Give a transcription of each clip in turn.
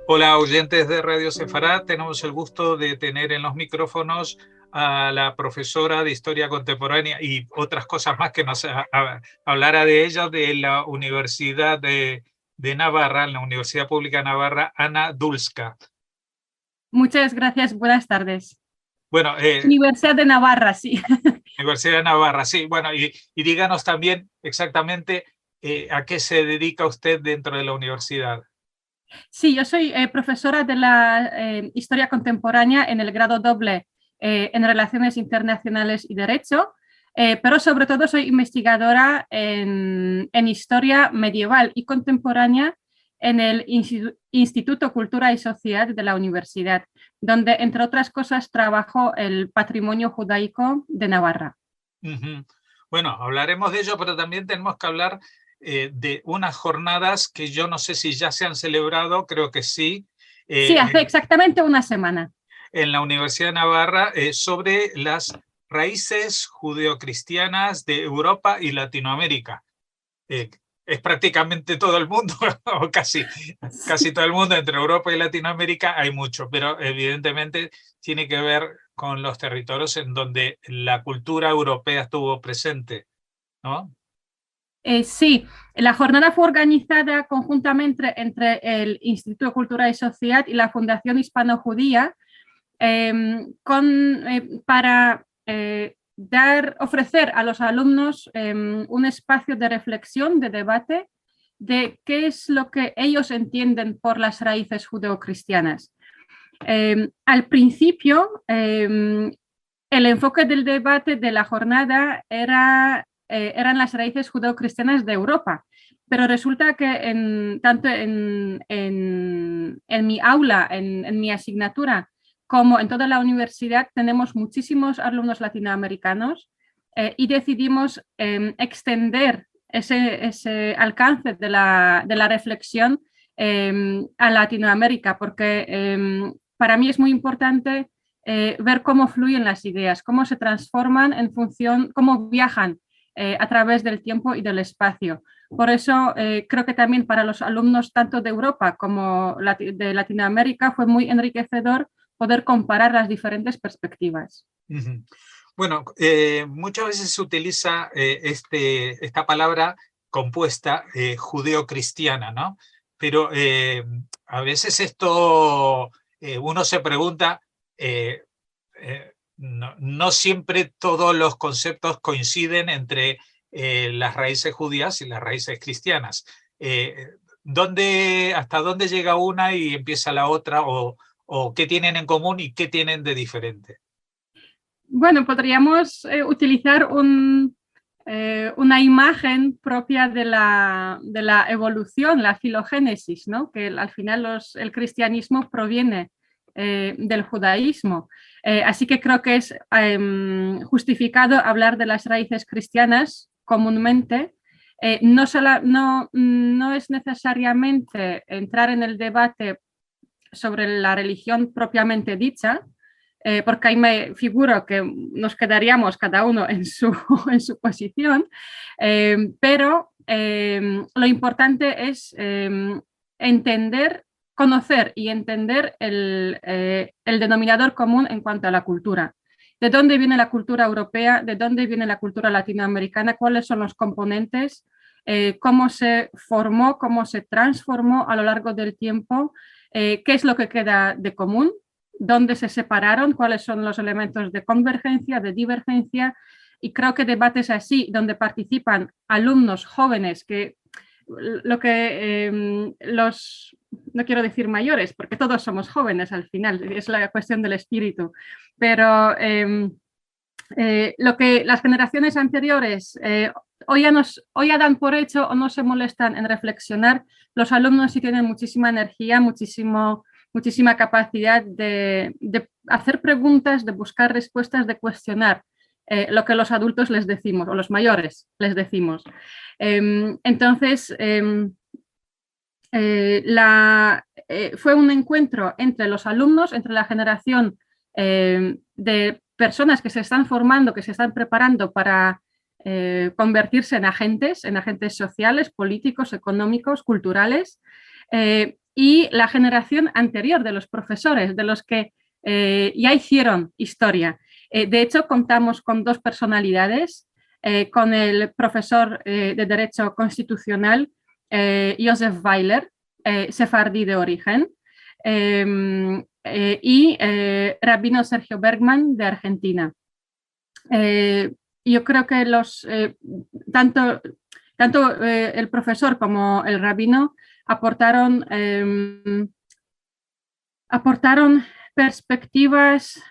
Hola, oyentes de Radio Sefarad. Tenemos el gusto de tener en los micrófonos a la profesora de Historia Contemporánea y otras cosas más que nos hablará de ella de la Universidad de Navarra, la Universidad Pública de Navarra, Ana Dulska. Muchas gracias, buenas tardes. Bueno, Universidad de Navarra, sí. Universidad de Navarra, sí. Bueno, y díganos también exactamente a qué se dedica usted dentro de la universidad. Sí, yo soy profesora de la Historia Contemporánea en el grado doble en Relaciones Internacionales y Derecho, pero sobre todo soy investigadora en Historia Medieval y Contemporánea en el Instituto Cultura y Sociedad de la Universidad, donde, entre otras cosas, trabajo el patrimonio judaico de Navarra. Uh-huh. Bueno, hablaremos de ello, pero también tenemos que hablar de unas jornadas que yo no sé si ya se han celebrado, creo que sí, Sí, hace eh, exactamente una semana. en la Universidad de Navarra sobre las raíces judeocristianas de Europa y Latinoamérica. Eh, es prácticamente todo el mundo, o casi todo el mundo, entre Europa y Latinoamérica hay mucho, pero evidentemente tiene que ver con los territorios en donde la cultura europea estuvo presente, ¿no? Sí, la jornada fue organizada conjuntamente entre el Instituto de Cultura y Sociedad y la Fundación Hispano-Judía para ofrecer a los alumnos un espacio de reflexión, de debate, de qué es lo que ellos entienden por las raíces judeocristianas. Al principio, el enfoque del debate de la jornada eran las raíces judeocristianas de Europa, pero resulta que tanto en mi aula, en mi asignatura, como en toda la universidad, tenemos muchísimos alumnos latinoamericanos y decidimos extender ese alcance de la reflexión a Latinoamérica, porque para mí es muy importante ver cómo fluyen las ideas, cómo se transforman en función, cómo viajan a través del tiempo y del espacio. Por eso creo que también para los alumnos tanto de Europa como de Latinoamérica fue muy enriquecedor poder comparar las diferentes perspectivas. Uh-huh. Bueno, muchas veces se utiliza esta palabra compuesta judeo-cristiana, ¿no? Pero a veces esto uno se pregunta, no siempre todos los conceptos coinciden entre las raíces judías y las raíces cristianas. ¿Hasta dónde llega una y empieza la otra? ¿O qué tienen en común y qué tienen de diferente? Bueno, podríamos utilizar una imagen propia de la evolución, la filogénesis, ¿no? Que al final el cristianismo proviene del judaísmo. Así que creo que es justificado hablar de las raíces cristianas comúnmente. No es necesariamente entrar en el debate sobre la religión propiamente dicha, porque ahí me figuro que nos quedaríamos cada uno en su posición, pero lo importante es entender, conocer y entender el denominador común en cuanto a la cultura. ¿De dónde viene la cultura europea? ¿De dónde viene la cultura latinoamericana? ¿Cuáles son los componentes? ¿Cómo se formó? ¿Cómo se transformó a lo largo del tiempo? ¿Qué es lo que queda de común? ¿Dónde se separaron? ¿Cuáles son los elementos de convergencia, de divergencia? Y creo que debates así, donde participan alumnos jóvenes que lo que no quiero decir mayores, porque todos somos jóvenes al final, es la cuestión del espíritu, pero lo que las generaciones anteriores hoy ya dan por hecho o no se molestan en reflexionar, los alumnos sí tienen muchísima energía, muchísima capacidad de hacer preguntas, de buscar respuestas, de cuestionar lo que los adultos les decimos o los mayores les decimos. Entonces, fue un encuentro entre los alumnos, entre la generación de personas que se están formando, que se están preparando para convertirse en agentes sociales, políticos, económicos, culturales, y la generación anterior de los profesores, de los que ya hicieron historia. De hecho, contamos con dos personalidades, con el profesor de Derecho Constitucional, Joseph Weiler, sefardí de origen, y Rabino Sergio Bergman, de Argentina. Yo creo que tanto el profesor como el rabino aportaron perspectivas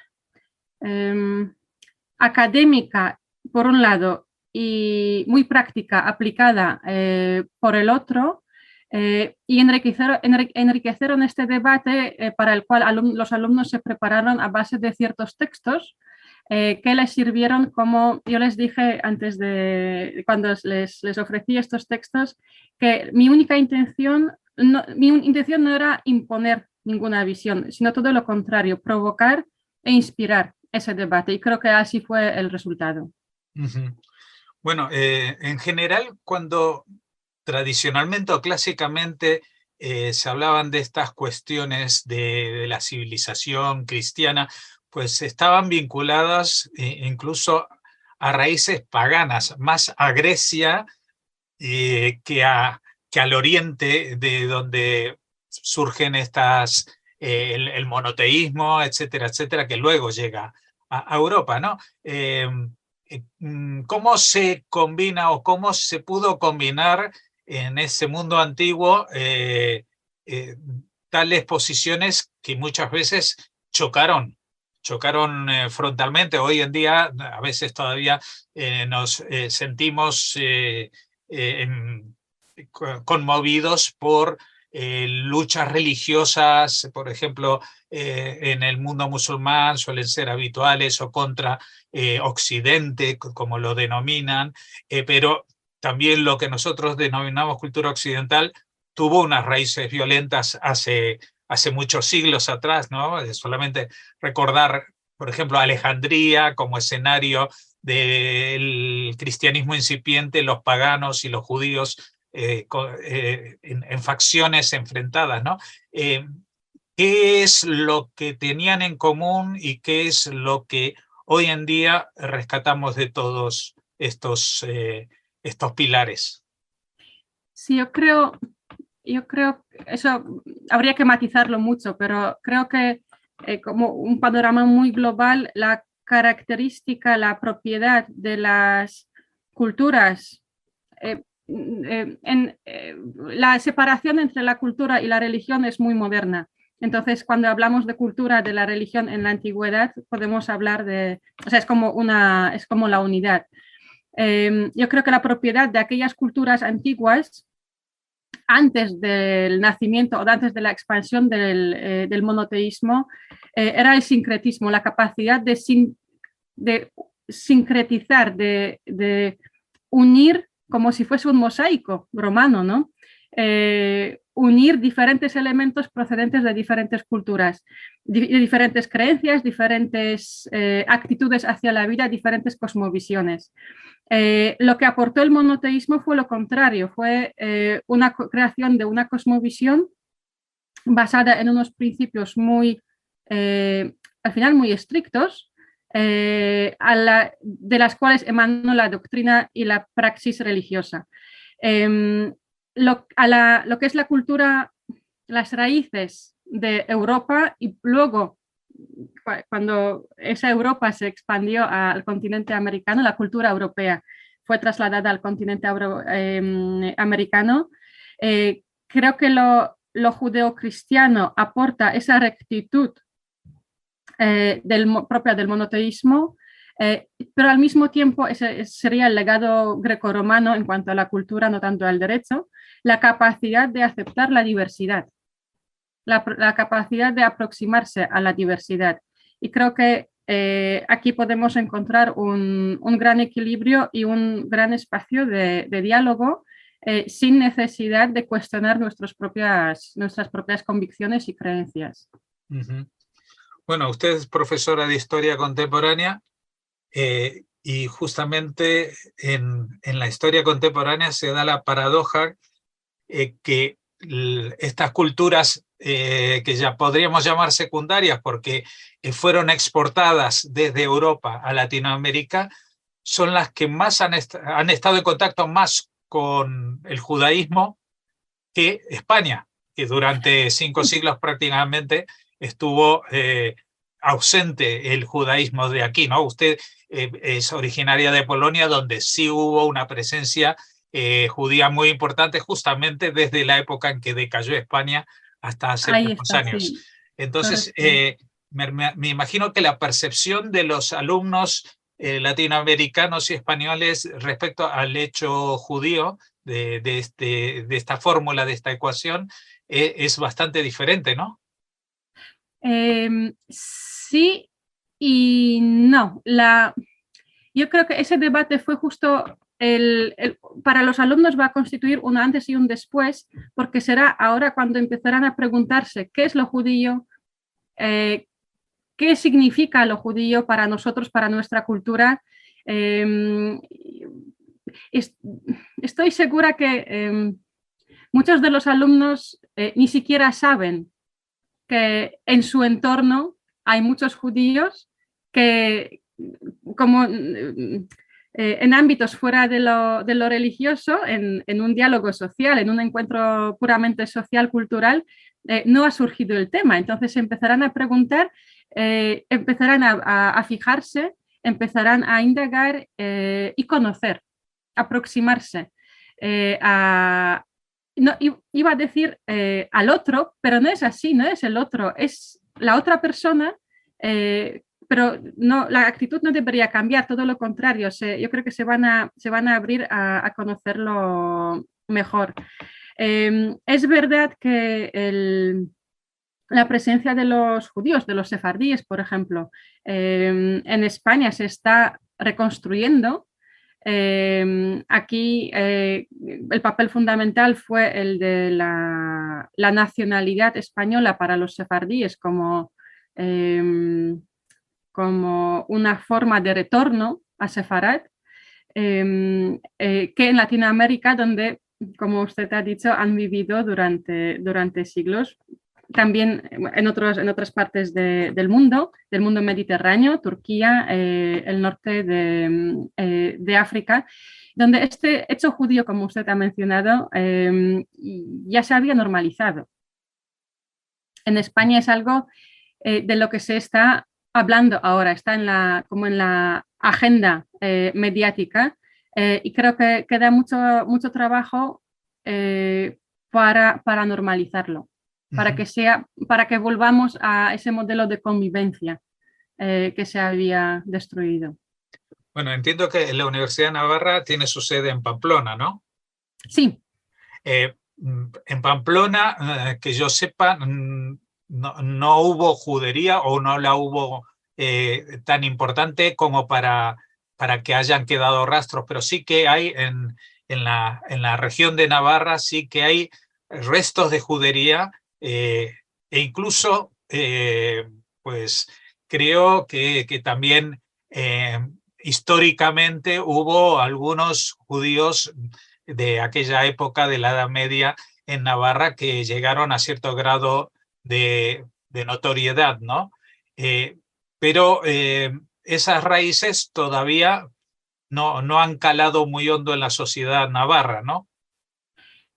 académica por un lado y muy práctica aplicada por el otro, y enriquecieron este debate para el cual los alumnos se prepararon a base de ciertos textos que les sirvieron, como yo les dije antes cuando les ofrecí estos textos, que mi intención no era imponer ninguna visión, sino todo lo contrario, provocar e inspirar ese debate, y creo que así fue el resultado. Bueno, en general, cuando tradicionalmente o clásicamente se hablaban de estas cuestiones de la civilización cristiana, pues estaban vinculadas incluso a raíces paganas, más a Grecia que al oriente, de donde surgen el monoteísmo, etcétera, etcétera, que luego llega a Europa, ¿no? ¿Cómo se combina o cómo se pudo combinar en ese mundo antiguo tales posiciones que muchas veces chocaron frontalmente? Hoy en día a veces todavía nos sentimos conmovidos por luchas religiosas, por ejemplo, en el mundo musulmán suelen ser habituales, o contra Occidente, como lo denominan, pero también lo que nosotros denominamos cultura occidental tuvo unas raíces violentas hace muchos siglos atrás, ¿no? Solamente recordar, por ejemplo, Alejandría como escenario del cristianismo incipiente, los paganos y los judíos en facciones enfrentadas, ¿no? ¿Qué es lo que tenían en común y qué es lo que hoy en día rescatamos de todos estos pilares? Sí, yo creo eso habría que matizarlo mucho, pero creo que como un panorama muy global, la característica, la propiedad de las culturas, la separación entre la cultura y la religión es muy moderna. Entonces, cuando hablamos de cultura de la religión en la antigüedad, podemos hablar o sea, es como la unidad. Yo creo que la propiedad de aquellas culturas antiguas, antes del nacimiento o antes de la expansión del monoteísmo, era el sincretismo, la capacidad de sincretizar, de unir como si fuese un mosaico romano, ¿no? Unir diferentes elementos procedentes de diferentes culturas, de diferentes creencias, diferentes actitudes hacia la vida, diferentes cosmovisiones. Lo que aportó el monoteísmo fue lo contrario, fue una creación de una cosmovisión basada en unos principios al final muy estrictos, de las cuales emanó la doctrina y la praxis religiosa. Lo que es la cultura, las raíces de Europa, y luego cuando esa Europa se expandió al continente americano, la cultura europea fue trasladada al continente americano. Creo que lo judeocristiano aporta esa rectitud propia del monoteísmo, pero al mismo tiempo ese sería el legado grecorromano en cuanto a la cultura, no tanto al derecho, la capacidad de aceptar la diversidad, la capacidad de aproximarse a la diversidad. Y creo que aquí podemos encontrar un gran equilibrio y un gran espacio de diálogo sin necesidad de cuestionar nuestras propias convicciones y creencias. Uh-huh. Bueno, usted es profesora de Historia Contemporánea y justamente en la historia contemporánea se da la paradoja que estas culturas que ya podríamos llamar secundarias porque fueron exportadas desde Europa a Latinoamérica, son las que más han estado en contacto más con el judaísmo que España, que durante 5 siglos prácticamente estuvo ausente el judaísmo de aquí, ¿no? Usted es originaria de Polonia, donde sí hubo una presencia judía muy importante, justamente desde la época en que decayó España hasta hace Ahí pocos está, años. sí, Entonces, correcto. me imagino que la percepción de los alumnos latinoamericanos y españoles respecto al hecho judío de esta fórmula, de esta ecuación, es bastante diferente, ¿no? Sí y no. Yo creo que ese debate fue justo para los alumnos va a constituir un antes y un después, porque será ahora cuando empezarán a preguntarse qué es lo judío, qué significa lo judío para nosotros, para nuestra cultura. Estoy segura que muchos de los alumnos ni siquiera saben que en su entorno hay muchos judíos que, como en ámbitos fuera de lo religioso, en un diálogo social, en un encuentro puramente social, cultural, no ha surgido el tema. Entonces empezarán a preguntar, empezarán a fijarse, empezarán a indagar y conocer, aproximarse no, iba a decir al otro, pero no es así, no es el otro, es la otra persona, pero no, la actitud no debería cambiar, todo lo contrario, yo creo que se van a abrir a conocerlo mejor. Es verdad que la presencia de los judíos, de los sefardíes, por ejemplo, en España se está reconstruyendo. Aquí el papel fundamental fue el de la nacionalidad española para los sefardíes como una forma de retorno a Sefarad, que en Latinoamérica, donde, como usted ha dicho, han vivido durante siglos, también en otras partes del mundo mediterráneo, Turquía, el norte de África, donde este hecho judío, como usted ha mencionado, ya se había normalizado. En España es algo de lo que se está hablando ahora, está como en la agenda mediática, y creo que queda mucho trabajo para normalizarlo, para que volvamos a ese modelo de convivencia que se había destruido. Bueno, entiendo que la Universidad de Navarra tiene su sede en Pamplona, ¿no? Sí. En Pamplona, que yo sepa, no hubo judería o no la hubo tan importante como para que hayan quedado rastros, pero sí que hay en la región de Navarra, sí que hay restos de judería e incluso, pues creo que también históricamente hubo algunos judíos de aquella época de la Edad Media en Navarra que llegaron a cierto grado de notoriedad, ¿no? Pero esas raíces todavía no han calado muy hondo en la sociedad navarra, ¿no?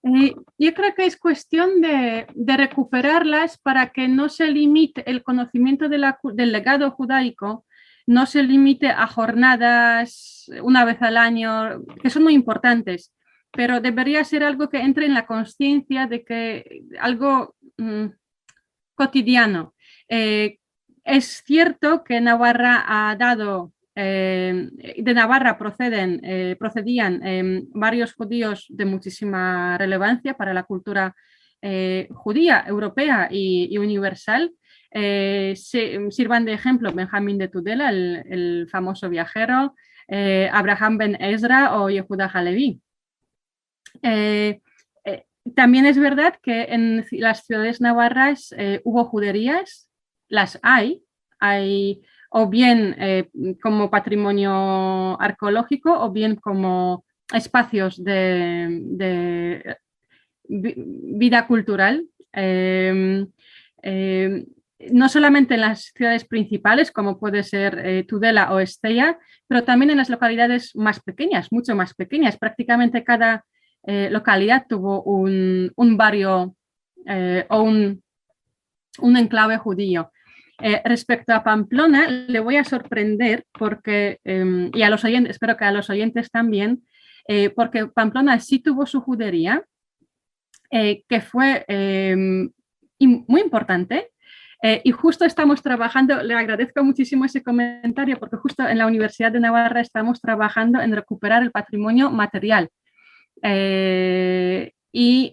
Yo creo que es cuestión de recuperarlas para que no se limite el conocimiento del legado judaico, no se limite a jornadas una vez al año, que son muy importantes, pero debería ser algo que entre en la conciencia de que algo cotidiano. Es cierto que Navarra ha dado de Navarra procedían varios judíos de muchísima relevancia para la cultura judía, europea y universal. Sirvan de ejemplo Benjamín de Tudela, el famoso viajero, Abraham ben Ezra o Yehuda Halevi. También es verdad que en las ciudades navarras hubo juderías, las hay o bien como patrimonio arqueológico o bien como espacios de vida cultural. No solamente en las ciudades principales, como puede ser Tudela o Estella, pero también en las localidades más pequeñas, mucho más pequeñas. Prácticamente cada localidad tuvo un barrio o un enclave judío. Respecto a Pamplona, le voy a sorprender porque, y a los oyentes, espero que a los oyentes también, porque Pamplona sí tuvo su judería, que fue muy importante. Y justo estamos trabajando, le agradezco muchísimo ese comentario, porque justo en la Universidad de Navarra estamos trabajando en recuperar el patrimonio material y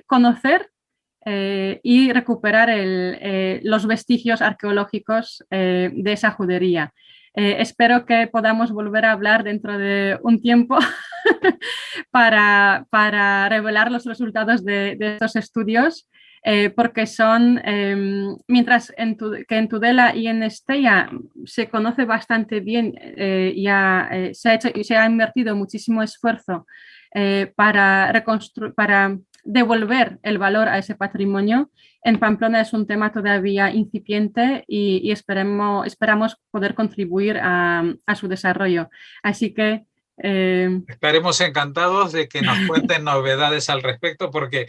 conocer y recuperar los vestigios arqueológicos de esa judería. Espero que podamos volver a hablar dentro de un tiempo para revelar los resultados de estos estudios, porque son, mientras que en Tudela y en Estella se conoce bastante bien, se ha invertido muchísimo esfuerzo para devolver el valor a ese patrimonio. En Pamplona es un tema todavía incipiente y esperamos poder contribuir a su desarrollo. Así que estaremos encantados de que nos cuenten novedades al respecto, porque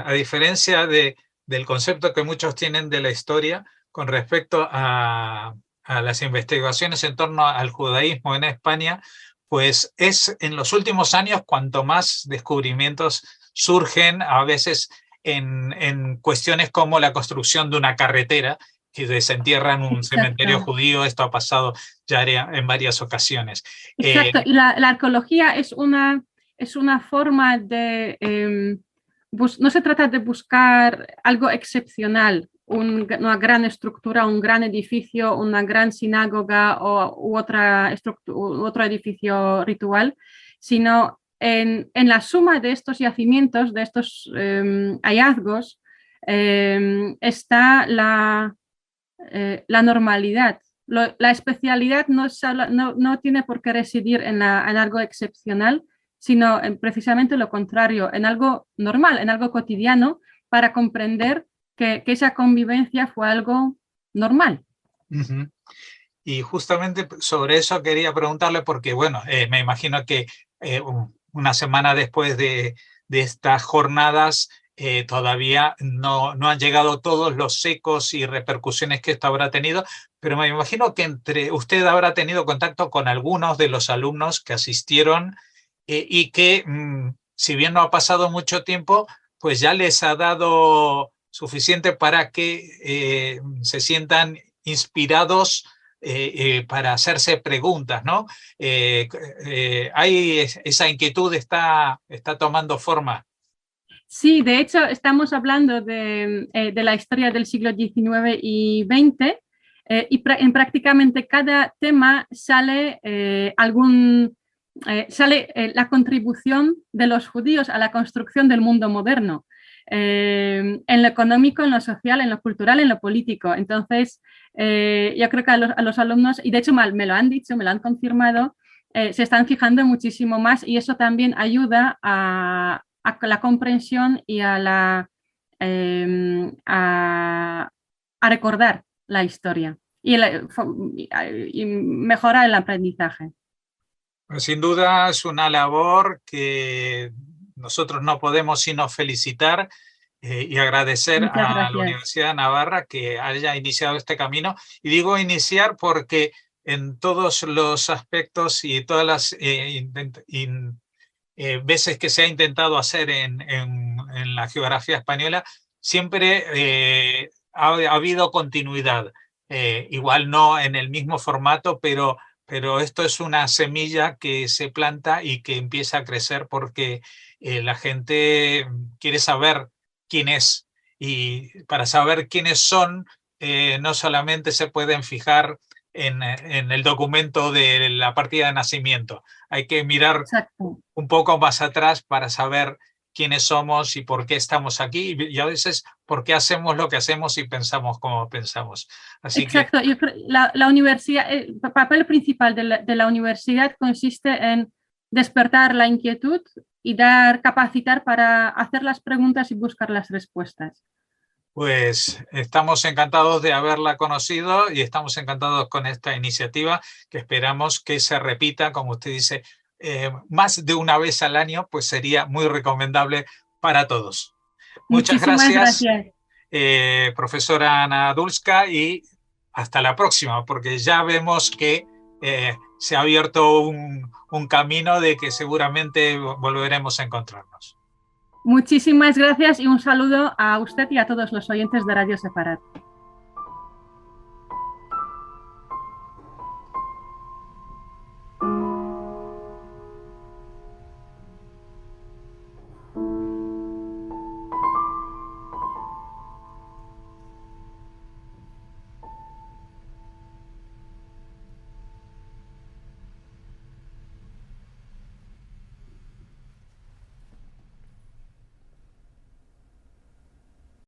a diferencia del concepto que muchos tienen de la historia con respecto a las investigaciones en torno al judaísmo en España, pues es en los últimos años cuanto más descubrimientos surgen, a veces en cuestiones como la construcción de una carretera que desentierra en un cementerio judío. Esto ha pasado ya en varias ocasiones. Exacto, y la arqueología es una forma de... no se trata de buscar algo excepcional, una gran estructura, un gran edificio, una gran sinagoga u otro edificio ritual, sino en la suma de estos yacimientos, de estos hallazgos, está la normalidad. La especialidad no tiene por qué residir en algo excepcional, sino precisamente lo contrario, en algo normal, en algo cotidiano, para comprender que esa convivencia fue algo normal. Uh-huh. Y justamente sobre eso quería preguntarle, porque bueno, me imagino que una semana después de estas jornadas todavía no han llegado todos los ecos y repercusiones que esto habrá tenido, pero me imagino que usted habrá tenido contacto con algunos de los alumnos que asistieron y que, si bien no ha pasado mucho tiempo, pues ya les ha dado suficiente para que se sientan inspirados para hacerse preguntas, ¿no? Esa inquietud está tomando forma. Sí, de hecho, estamos hablando de la historia del siglo XIX y XX, y en prácticamente cada tema sale la contribución de los judíos a la construcción del mundo moderno, en lo económico, en lo social, en lo cultural, en lo político. Entonces, yo creo que a los alumnos, y de hecho me lo han dicho, me lo han confirmado, se están fijando muchísimo más, y eso también ayuda a la comprensión y a recordar la historia y mejora el aprendizaje. Sin duda es una labor que nosotros no podemos sino felicitar y agradecer a la Universidad de Navarra que haya iniciado este camino. Y digo iniciar porque en todos los aspectos y todas las veces que se ha intentado hacer en la geografía española, siempre ha habido continuidad. Igual no en el mismo formato, pero esto es una semilla que se planta y que empieza a crecer porque la gente quiere saber quién es, y para saber quiénes son no solamente se pueden fijar en el documento de la partida de nacimiento, hay que mirar un poco más atrás para saber quiénes somos y por qué estamos aquí, y a veces por qué hacemos lo que hacemos y pensamos como pensamos. Así exacto, yo creo la universidad, el papel principal de la universidad consiste en despertar la inquietud y capacitar para hacer las preguntas y buscar las respuestas. Pues estamos encantados de haberla conocido y estamos encantados con esta iniciativa que esperamos que se repita, como usted dice, más de una vez al año, pues sería muy recomendable para todos. Muchas gracias. Profesora Ana Dulska, y hasta la próxima, porque ya vemos que se ha abierto un camino de que seguramente volveremos a encontrarnos. Muchísimas gracias y un saludo a usted y a todos los oyentes de Radio Separat.